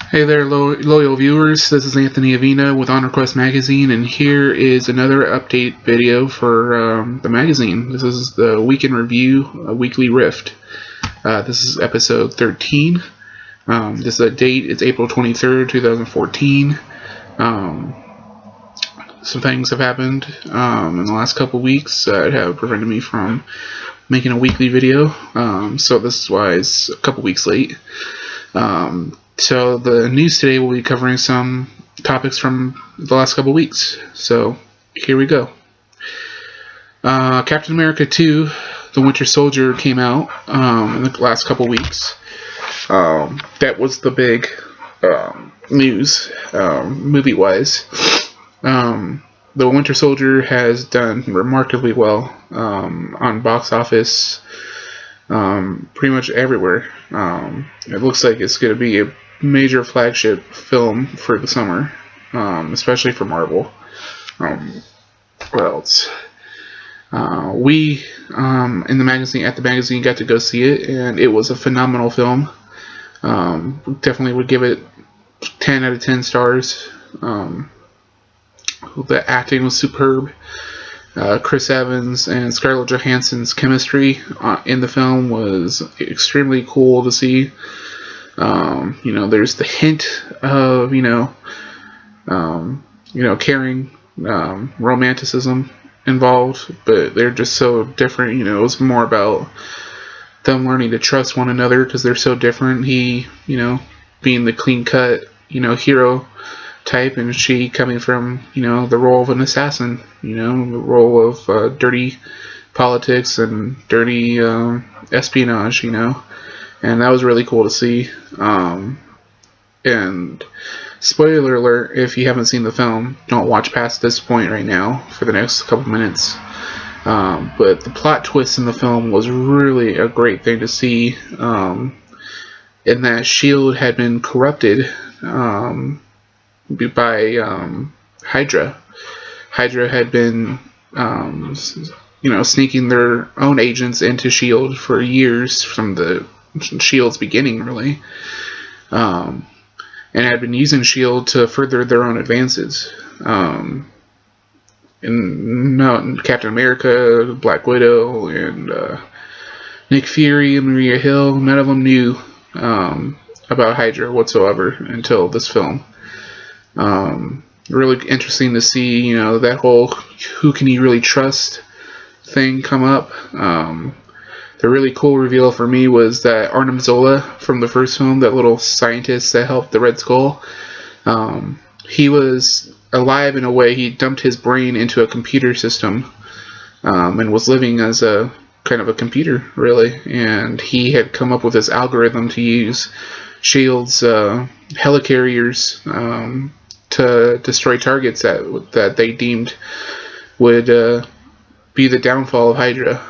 Hey there, loyal viewers. This is Anthony Avina with Honor Quest Magazine, and here is another update video for the magazine. This is the Week in Review, a weekly Rift. This is episode 13. This date is April 23rd, 2014. Some things have happened in the last couple weeks that have prevented me from making a weekly video, so this is why it's a couple weeks late. So the news today will be covering some topics from the last couple weeks. So here we go. Captain America 2, The Winter Soldier came out in the last couple weeks. That was the big news movie-wise. The Winter Soldier has done remarkably well on box office pretty much everywhere. It looks like it's going to be a major flagship film for the summer, especially for Marvel. What else? We in the magazine got to go see it, and it was a phenomenal film. Definitely would give it 10 out of 10 stars. The acting was superb. Chris Evans and Scarlett Johansson's chemistry in the film was extremely cool to see. There's the hint of caring romanticism involved, but they're just so different. It was more about them learning to trust one another because they're so different. He, being the clean cut, hero type, and she coming from the role of an assassin, the role of dirty politics and dirty espionage, and that was really cool to see. And spoiler alert, if you haven't seen the film, don't watch past this point right now for the next couple minutes. But the plot twist in the film was really a great thing to see, in that S.H.I.E.L.D. had been corrupted by Hydra. Hydra had been sneaking their own agents into S.H.I.E.L.D. for years, from the S.H.I.E.L.D.'s beginning, really, and had been using S.H.I.E.L.D. to further their own advances. And Captain America, Black Widow, and Nick Fury and Maria Hill, none of them knew about Hydra whatsoever until this film. Really interesting to see, that whole who can you really trust thing come up. The really cool reveal for me was that Arnim Zola from the first film, that little scientist that helped the Red Skull, he was alive in a way. He dumped his brain into a computer system, and was living as a kind of a computer, really. And he had come up with this algorithm to use S.H.I.E.L.D.'s helicarriers to destroy targets that they deemed would be the downfall of Hydra.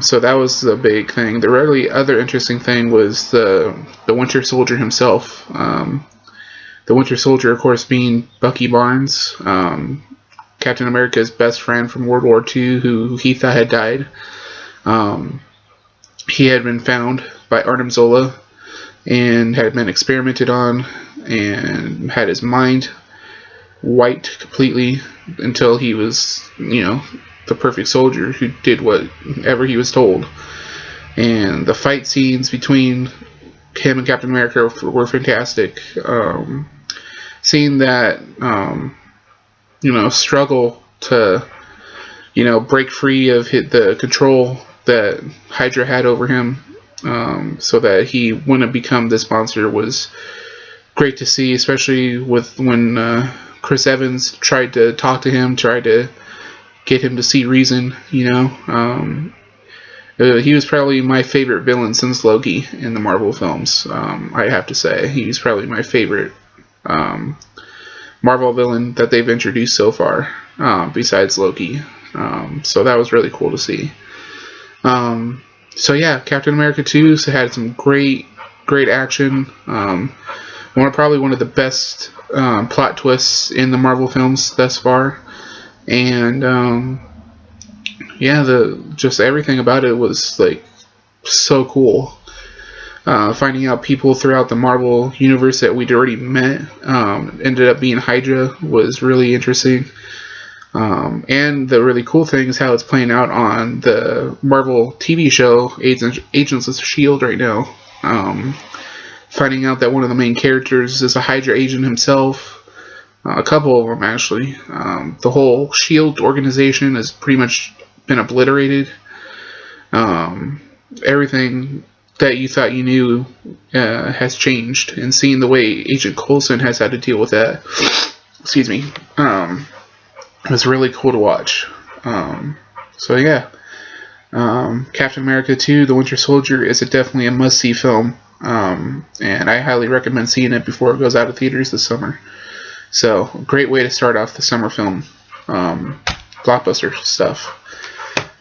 So that was the big thing. The really other interesting thing was the Winter Soldier himself. The Winter Soldier, of course, being Bucky Barnes, Captain America's best friend from World War II, who he thought had died. He had been found by Arnim Zola and had been experimented on and had his mind wiped completely until he was, the perfect soldier who did whatever he was told. And the fight scenes between him and Captain America were fantastic. Seeing that, struggle to, break free of the control that Hydra had over him, so that he wouldn't become this monster, was great to see, especially when Chris Evans tried to talk to him, tried to get him to see reason. He was probably my favorite villain since Loki in the Marvel films. I have to say, he's probably my favorite Marvel villain that they've introduced so far, besides Loki. So that was really cool to see. So yeah, Captain America 2 had some great action. Probably one of the best plot twists in the Marvel films thus far. And just everything about it was like so cool. finding out people throughout the Marvel universe that we'd already met ended up being Hydra was really interesting. And the really cool thing is how it's playing out on the Marvel TV show Agents of S.H.I.E.L.D. right now. Finding out that one of the main characters is a Hydra agent himself. A couple of them, actually. The whole S.H.I.E.L.D. organization has pretty much been obliterated. Everything that you thought you knew has changed. And seeing the way Agent Coulson has had to deal with that, excuse me, it was really cool to watch. So yeah, Captain America 2, The Winter Soldier is definitely a must-see film. And I highly recommend seeing it before it goes out of theaters this summer. So, great way to start off the summer film blockbuster stuff.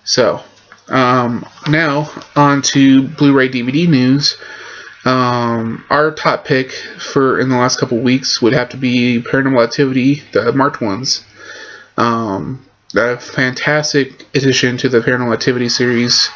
So, now on to Blu-ray DVD news. Our top pick for in the last couple weeks would have to be Paranormal Activity, the marked ones. A fantastic addition to the Paranormal Activity series.